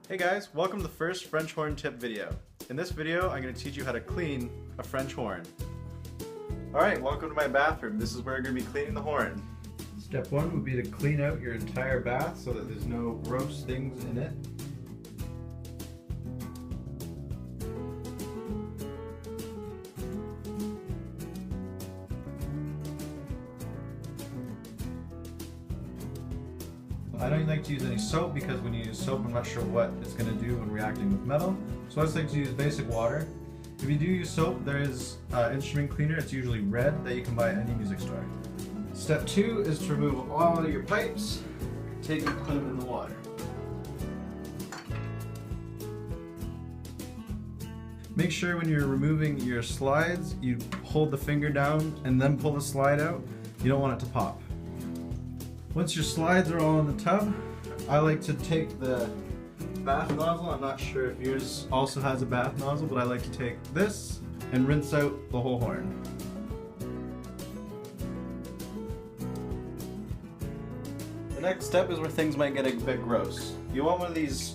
Hey guys, welcome to the first French horn tip video. In this video, I'm going to teach you how to clean a French horn. Alright, welcome to my bathroom. This is where I'm going to be cleaning the horn. Step one would be to clean out your entire bath so that there's no gross things in it. I don't like to use any soap because when you use soap I'm not sure what it's going to do when reacting with metal. So I just like to use basic water. If you do use soap, there is instrument cleaner. It's usually red that you can buy at any music store. Step two is to remove all of your pipes. Take and put them in the water. Make sure when you're removing your slides, you hold the finger down and then pull the slide out. You don't want it to pop. Once your slides are all in the tub, I like to take the bath nozzle. I'm not sure if yours also has a bath nozzle, but I like to take this and rinse out the whole horn. The next step is where things might get a bit gross. You want one of these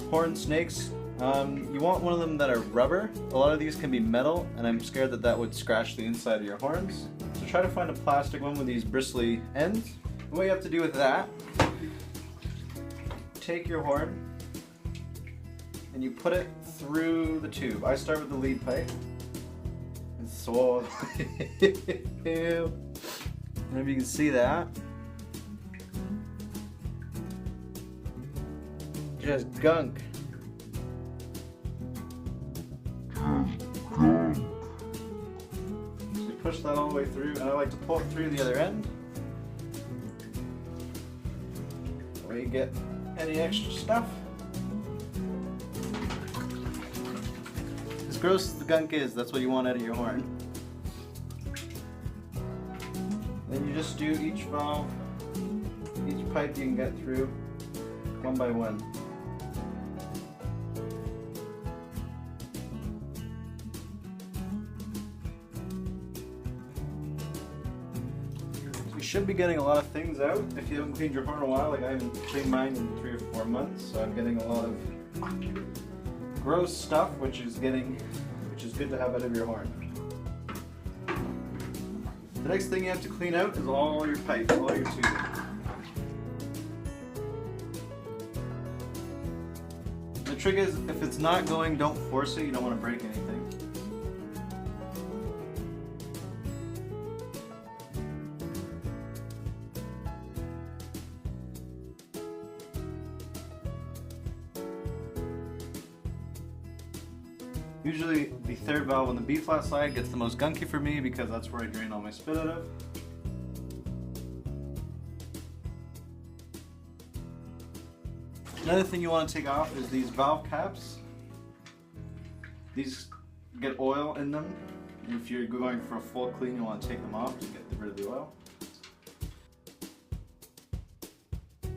horn snakes. You want one of them that are rubber. A lot of these can be metal, and I'm scared that that would scratch the inside of your horns. So try to find a plastic one with these bristly ends. And what you have to do with that, take your horn and you put it through the tube. I start with the lead pipe. And so, and if you can see that, just gunk. Push that all the way through, and I like to pull it through the other end where you get any extra stuff. As gross as the gunk is, that's what you want out of your horn. Then you just do each valve, each pipe you can get through, one by one. You should be getting a lot of things out if you haven't cleaned your horn in a while. Like I haven't cleaned mine in 3 or 4 months, so I'm getting a lot of gross stuff, which is good to have out of your horn. The next thing you have to clean out is all your pipes, all your tubing. The trick is, if it's not going, don't force it. You don't want to break anything. Usually the third valve on the B flat side gets the most gunky for me because that's where I drain all my spit out of. Another thing you want to take off is these valve caps. These get oil in them. And if you're going for a full clean, you want to take them off to get rid of the oil.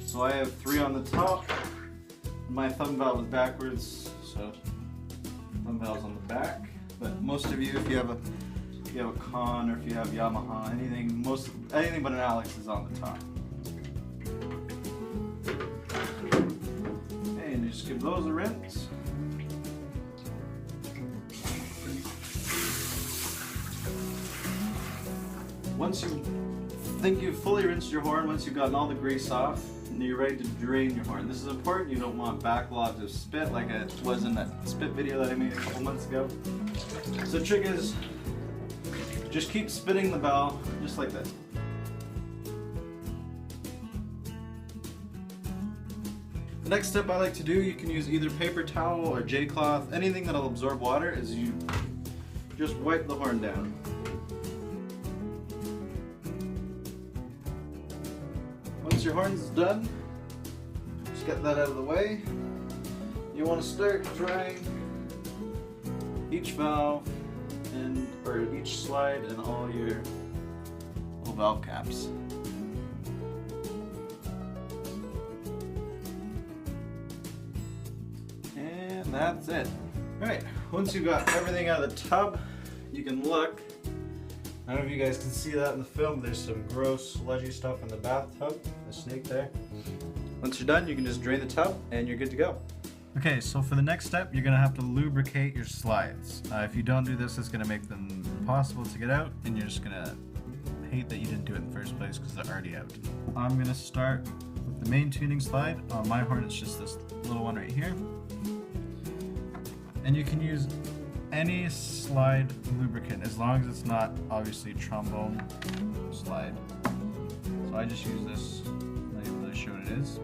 So I have 3 on the top. My thumb valve is backwards, so thumb valve's on the back. But most of you, if you have a Con or if you have Yamaha, anything but an Alex is on the top. Okay, and you just give those a rinse. Once you think you've fully rinsed your horn, once you've gotten all the grease off, and you're ready to drain your horn. This is important. You don't want backlogs of spit like it was in that spit video that I made a couple months ago. So the trick is, just keep spitting the valve, just like this. The next step I like to do, you can use either paper towel or J-cloth, anything that'll absorb water, is you just wipe the horn down. Once your horn's done, just get that out of the way. You want to start drying each valve or each slide and all your little valve caps. And that's it. Alright, once you've got everything out of the tub, you can look. I don't know if you guys can see that in the film. There's some gross sludgy stuff in the bathtub, the snake there. Once you're done, you can just drain the tub and you're good to go. Okay, so for the next step, you're gonna have to lubricate your slides. If you don't do this, it's gonna make them impossible to get out, and you're just gonna hate that you didn't do it in the first place because they're already out. I'm gonna start with the main tuning slide. On my horn, it's just this little one right here. And you can use any slide lubricant as long as it's not obviously trombone slide. So I just use this, I'll show what it is.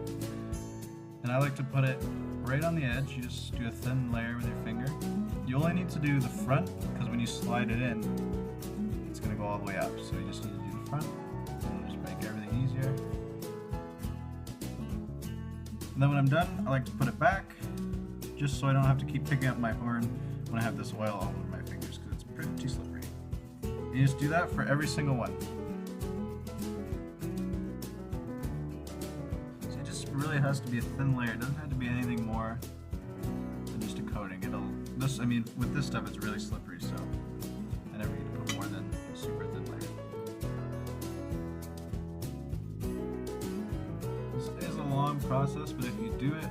And I like to put it right on the edge. You just do a thin layer with your finger. You only need to do the front because when you slide it in, it's going to go all the way up. So you just need to do the front and just make everything easier. And then when I'm done, I like to put it back just so I don't have to keep picking up my horn when I have this oil all over my fingers because it's pretty slippery. You just do that for every single one. So it just really has to be a thin layer. It doesn't have to be anything more than just a coating. I mean, with this stuff, it's really slippery, so I never need to put more than a super thin layer. This is a long process, but if you do it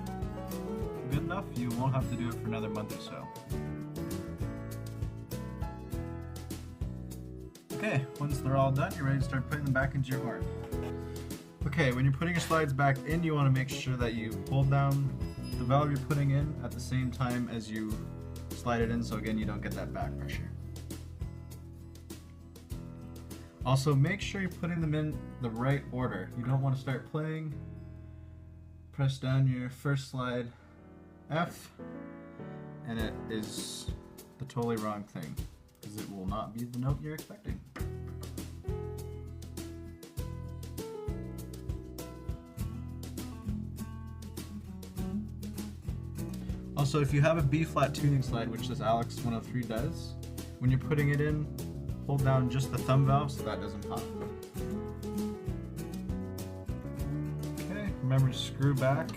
good enough, you won't have to do it for another month or so. Okay, once they're all done, you're ready to start putting them back into your horn. Okay, when you're putting your slides back in, you want to make sure that you hold down the valve you're putting in at the same time as you slide it in, so again, you don't get that back pressure. Also, make sure you're putting them in the right order. You don't want to start playing, press down your first slide, F, and it is the totally wrong thing, because it will not be the note you're expecting. Also, if you have a B flat tuning slide, which this Alex 103 does, when you're putting it in, hold down just the thumb valve so that doesn't pop. Okay, remember to screw back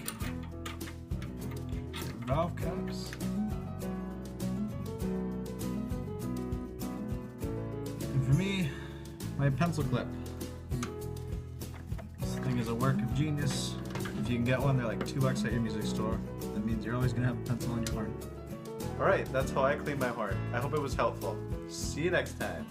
your valve caps. And for me, my pencil clip. This thing is a work of genius. If you can get one, they're like $2 at your music store. That means you're always going to have a pencil in your horn. Alright, that's how I clean my horn. I hope it was helpful. See you next time.